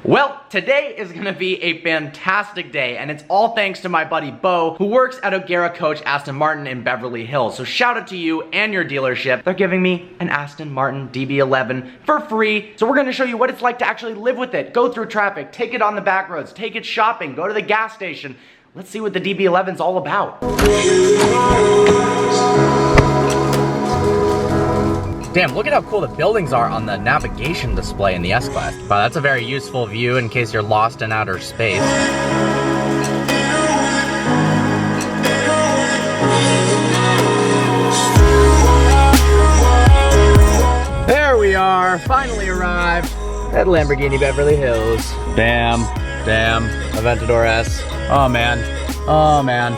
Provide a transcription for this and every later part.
Well, today is gonna be a fantastic day, and it's all thanks to my buddy Bo, who works at O'Gara Coach Aston Martin in Beverly Hills. So shout out to you and your dealership. They're giving me an Aston Martin DB11 for free. So we're gonna show you what it's like to actually live with it, go through traffic, take it on the back roads, take it shopping, go to the gas station. Let's see what the DB11's all about. Damn, look at how cool the buildings are on the navigation display in the S-Class. Wow, that's a very useful view in case you're lost in outer space. There we are, finally arrived at Lamborghini Beverly Hills. Damn, Aventador S. Oh man, oh man.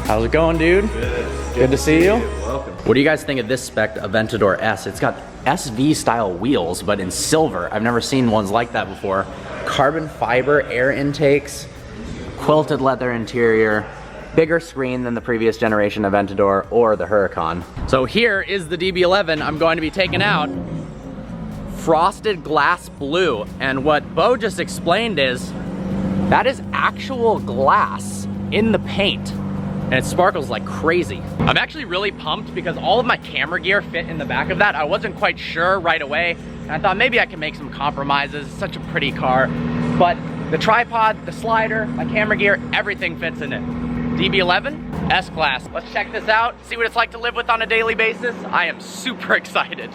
How's it going, dude? Good to see you. Welcome. What do you guys think of this spec Aventador S? It's got SV style wheels, but in silver. I've never seen ones like that before. Carbon fiber air intakes, quilted leather interior, bigger screen than the previous generation Aventador or the Huracan. So here is the DB11 I'm going to be taking out. Frosted glass blue. And what Bo just explained is, that is actual glass in the paint. And it sparkles like crazy. I'm actually really pumped because all of my camera gear fit in the back of that. I wasn't quite sure right away, and I thought maybe I could make some compromises. It's such a pretty car. But the tripod, the slider, my camera gear, everything fits in it. DB11, S-Class. Let's check this out, see what it's like to live with on a daily basis. I am super excited.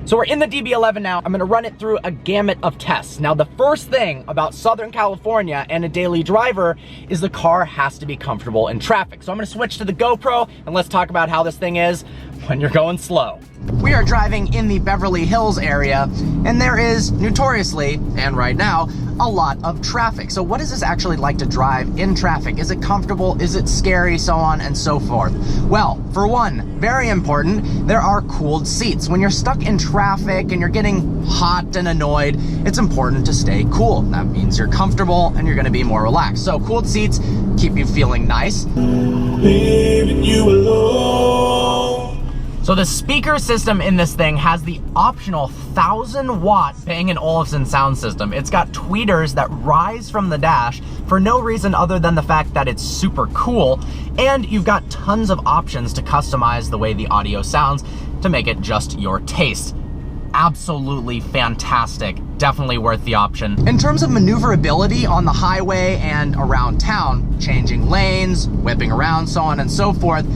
So we're in the DB11 now. I'm gonna run it through a gamut of tests. Now, the first thing about Southern California and a daily driver is the car has to be comfortable in traffic. So I'm gonna switch to the GoPro and let's talk about how this thing is when you're going slow. We are driving in the Beverly Hills area, and there is notoriously, and right now, a lot of traffic. So what is this actually like to drive in traffic? Is it comfortable? Is it scary? So on and so forth. Well, for one, very important, there are cooled seats. When you're stuck in traffic and you're getting hot and annoyed, it's important to stay cool. That means you're comfortable and you're gonna be more relaxed. So cooled seats keep you feeling nice. Leaving you alone. So the speaker system in this thing has the optional 1,000-watt Bang & Olufsen sound system. It's got tweeters that rise from the dash for no reason other than the fact that it's super cool, and you've got tons of options to customize the way the audio sounds to make it just your taste. Absolutely fantastic. Definitely worth the option. In terms of maneuverability on the highway and around town, changing lanes, whipping around, so on and so forth,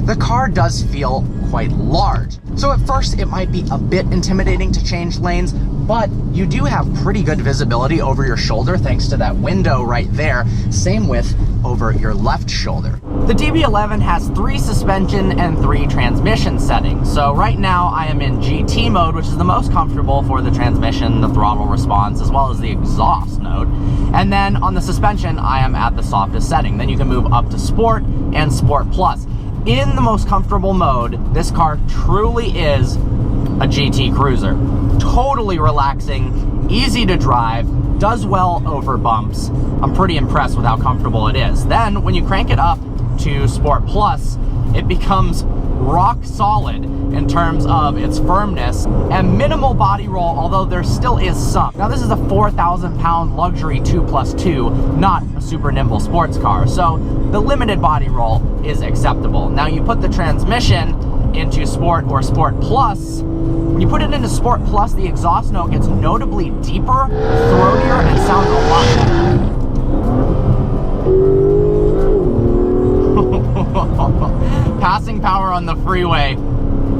the car does feel quite large. So at first it might be a bit intimidating to change lanes, but you do have pretty good visibility over your shoulder thanks to that window right there. Same with over your left shoulder. The DB11 has 3 suspension and 3 transmission settings. So right now I am in GT mode, which is the most comfortable for the transmission, the throttle response, as well as the exhaust note. And then on the suspension, I am at the softest setting. Then you can move up to Sport and Sport Plus. In the most comfortable mode, this car truly is a GT cruiser. Totally relaxing, easy to drive, does well over bumps. I'm pretty impressed with how comfortable it is. Then when you crank it up to Sport Plus, it becomes rock solid in terms of its firmness and minimal body roll, although there still is some. Now this is a 4,000-pound luxury 2+2, not a super nimble sports car, so the limited body roll is acceptable. Now you put the transmission into Sport or Sport Plus. When you put it into Sport Plus, the exhaust note gets notably deeper, throatier, and sounds a lot better. Passing power on the freeway,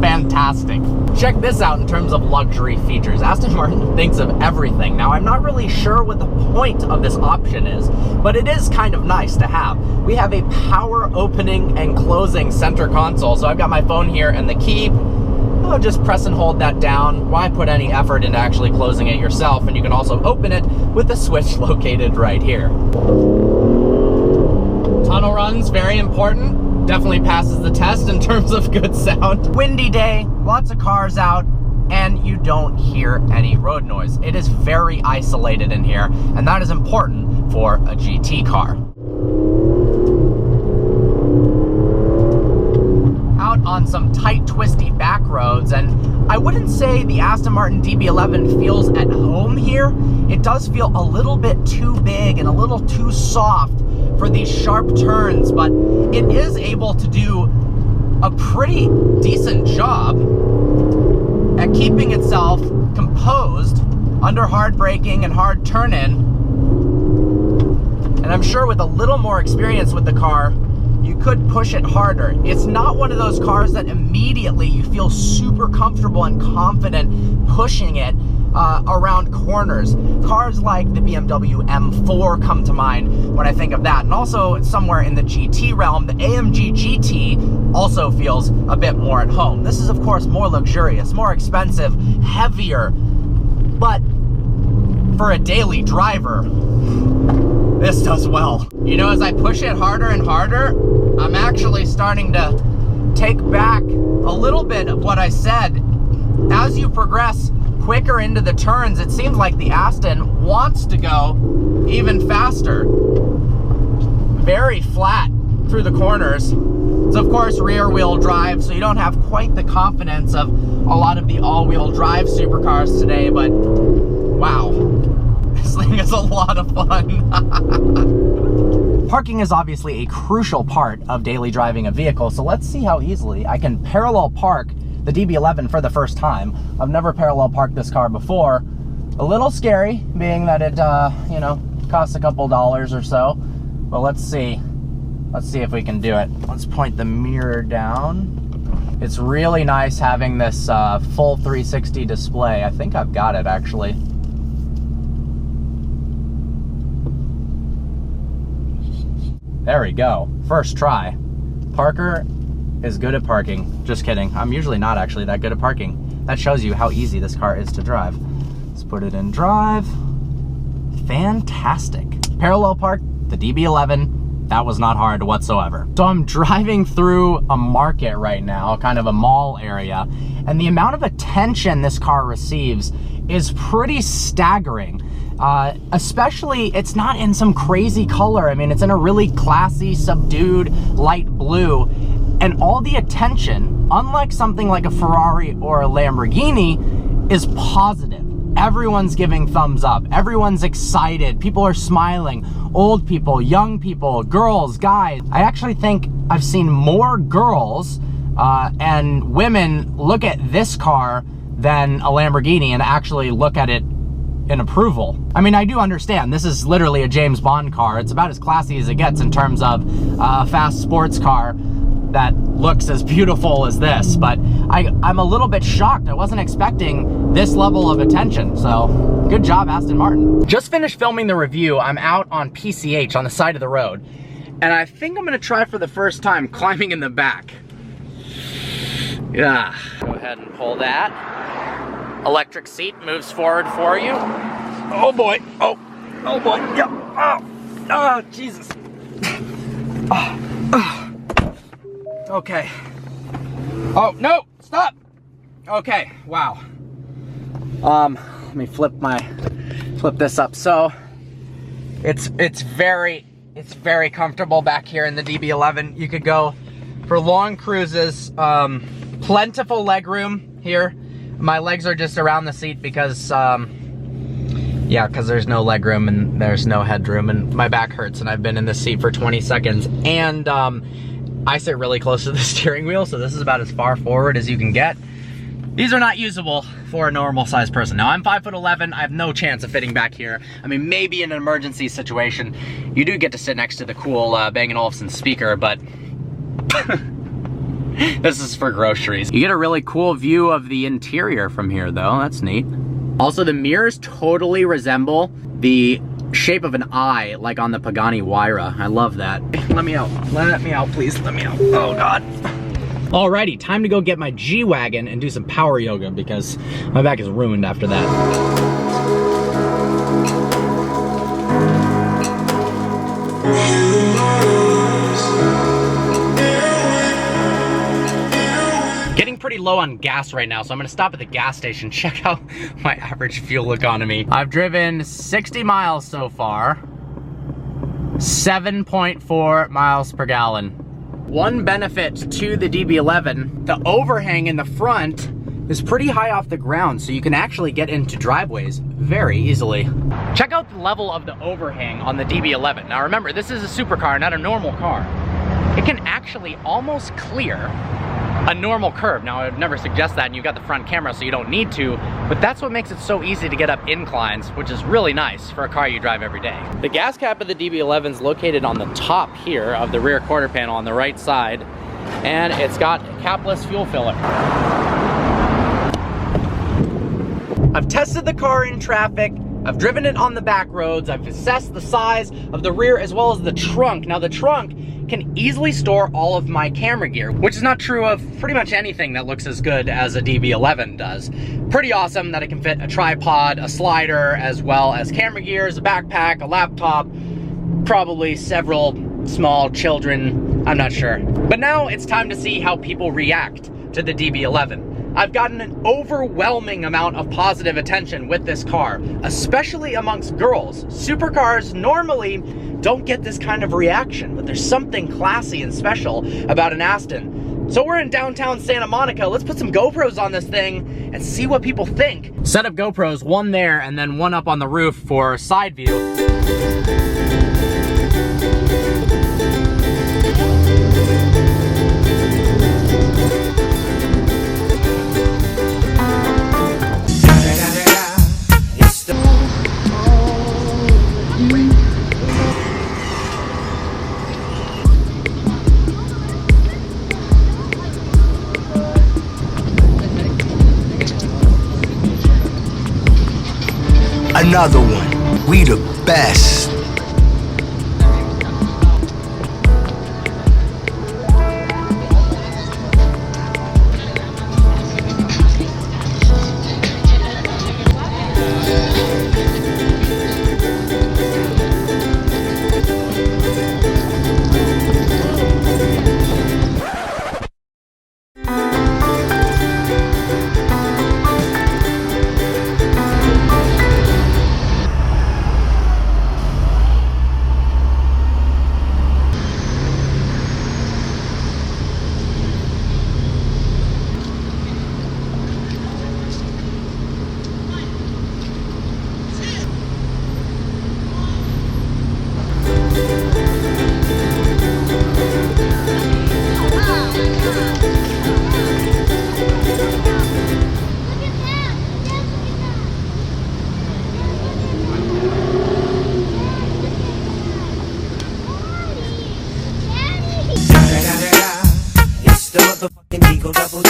fantastic. Check this out in terms of luxury features. Aston Martin thinks of everything. Now, I'm not really sure what the point of this option is, but it is kind of nice to have. We have a power opening and closing center console. So I've got my phone here and the key. Oh, just press and hold that down. Why put any effort into actually closing it yourself? And you can also open it with the switch located right here. Tunnel runs, very important. Definitely passes the test in terms of good sound. Windy day, lots of cars out, and you don't hear any road noise. It is very isolated in here, and that is important for a GT car. How out on some tight, twisty back roads, and I wouldn't say the Aston Martin DB11 feels at home here. It does feel a little bit too big and a little too soft for these sharp turns, but it is able to do a pretty decent job at keeping itself composed under hard braking and hard turn-in. And I'm sure with a little more experience with the car, you could push it harder. It's not one of those cars that immediately you feel super comfortable and confident pushing it around corners. Cars like the BMW M4 come to mind when I think of that. And also somewhere in the GT realm, the AMG GT also feels a bit more at home. This is of course more luxurious, more expensive, heavier, but for a daily driver, this does well. You know, as I push it harder and harder, I'm actually starting to take back a little bit of what I said. As you progress quicker into the turns, it seems like the Aston wants to go even faster. Very flat through the corners. It's of course rear wheel drive, so you don't have quite the confidence of a lot of the all-wheel drive supercars today, but wow, this thing is a lot of fun. Parking is obviously a crucial part of daily driving a vehicle, so let's see how easily I can parallel park the DB11 for the first time. I've never parallel parked this car before. A little scary, being that it, you know, costs a couple dollars or so, but let's see. Let's see if we can do it. Let's point the mirror down. It's really nice having this full 360 display. I think I've got it actually. There we go. First try. Parker is good at parking. Just kidding. I'm usually not actually that good at parking. That shows you how easy this car is to drive. Let's put it in drive. Fantastic. Parallel park the DB11. That was not hard whatsoever. So I'm driving through a market right now, kind of a mall area, and the amount of attention this car receives is pretty staggering. Especially, it's not in some crazy color. I mean, it's in a really classy, subdued, light blue, and all the attention, unlike something like a Ferrari or a Lamborghini, is positive. Everyone's giving thumbs up. Everyone's excited. People are smiling. Old people, young people, girls, guys. I actually think I've seen more girls and women look at this car than a Lamborghini and actually look at it in approval. I mean, I do understand this is literally a James Bond car. It's about as classy as it gets in terms of a fast sports car that looks as beautiful as this, but I'm a little bit shocked. I wasn't expecting this level of attention, so good job, Aston Martin. Just finished filming the review. I'm out on PCH on the side of the road, and I think I'm gonna try for the first time climbing in the back. Yeah. Go ahead and pull that. Electric seat moves forward for you. Oh boy, oh boy, yep, oh, Jesus. Okay. Oh, no, stop. Okay, wow. Let me flip this up. So it's very comfortable back here in the DB11. You could go for long cruises. Plentiful leg room here. My legs are just around the seat because yeah, because there's no leg room and there's no headroom, and my back hurts, and I've been in this seat for 20 seconds. And I sit really close to the steering wheel, so this is about as far forward as you can get. These are not usable for a normal sized person. Now, I'm 5'11", I have no chance of fitting back here. I mean, maybe in an emergency situation, you do get to sit next to the cool Bang & Olufsen speaker, but this is for groceries. You get a really cool view of the interior from here though, that's neat. Also, the mirrors totally resemble the shape of an eye, like on the Pagani Huayra. I love that. Let me out, please, let me out. Oh God. Alrighty, time to go get my G-Wagon and do some power yoga because my back is ruined after that. Getting pretty low on gas right now, so I'm gonna stop at the gas station, check out my average fuel economy. I've driven 60 miles so far, 7.4 miles per gallon. One benefit to the DB11, the overhang in the front is pretty high off the ground, so you can actually get into driveways very easily. Check out the level of the overhang on the DB11. Now remember, this is a supercar, not a normal car. It can actually almost clear a normal curve. Now, I would never suggest that, and you've got the front camera, so you don't need to, but that's what makes it so easy to get up inclines, which is really nice for a car you drive every day. The gas cap of the DB11 is located on the top here of the rear quarter panel on the right side, and it's got capless fuel filler. I've tested the car in traffic, I've driven it on the back roads, I've assessed the size of the rear as well as the trunk. Now the trunk can easily store all of my camera gear, which is not true of pretty much anything that looks as good as a DB11 does. Pretty awesome that it can fit a tripod, a slider, as well as camera gears, a backpack, a laptop, probably several small children, I'm not sure. But now it's time to see how people react to the DB11. I've gotten an overwhelming amount of positive attention with this car, especially amongst girls. Supercars normally don't get this kind of reaction, but there's something classy and special about an Aston. So we're in downtown Santa Monica. Let's put some GoPros on this thing and see what people think. Set up GoPros, one there and then one up on the roof for side view. Another one. We the best.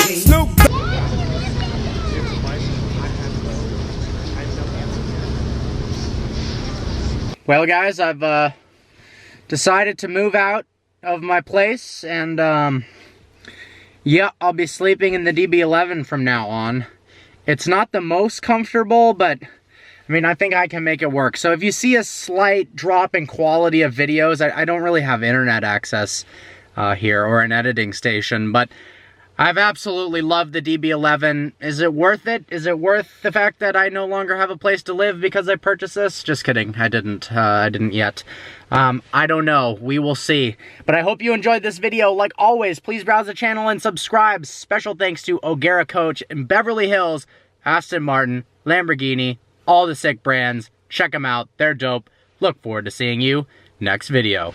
Snoop. Well guys, I've decided to move out of my place and yeah, I'll be sleeping in the DB11 from now on. It's not the most comfortable, but I mean, I think I can make it work. So if you see a slight drop in quality of videos, I don't really have internet access here or an editing station, but I've absolutely loved the DB11. Is it worth it? Is it worth the fact that I no longer have a place to live because I purchased this? Just kidding, I didn't yet. I don't know, we will see. But I hope you enjoyed this video. Like always, please browse the channel and subscribe. Special thanks to O'Gara Coach in Beverly Hills, Aston Martin, Lamborghini, all the sick brands. Check them out, they're dope. Look forward to seeing you next video.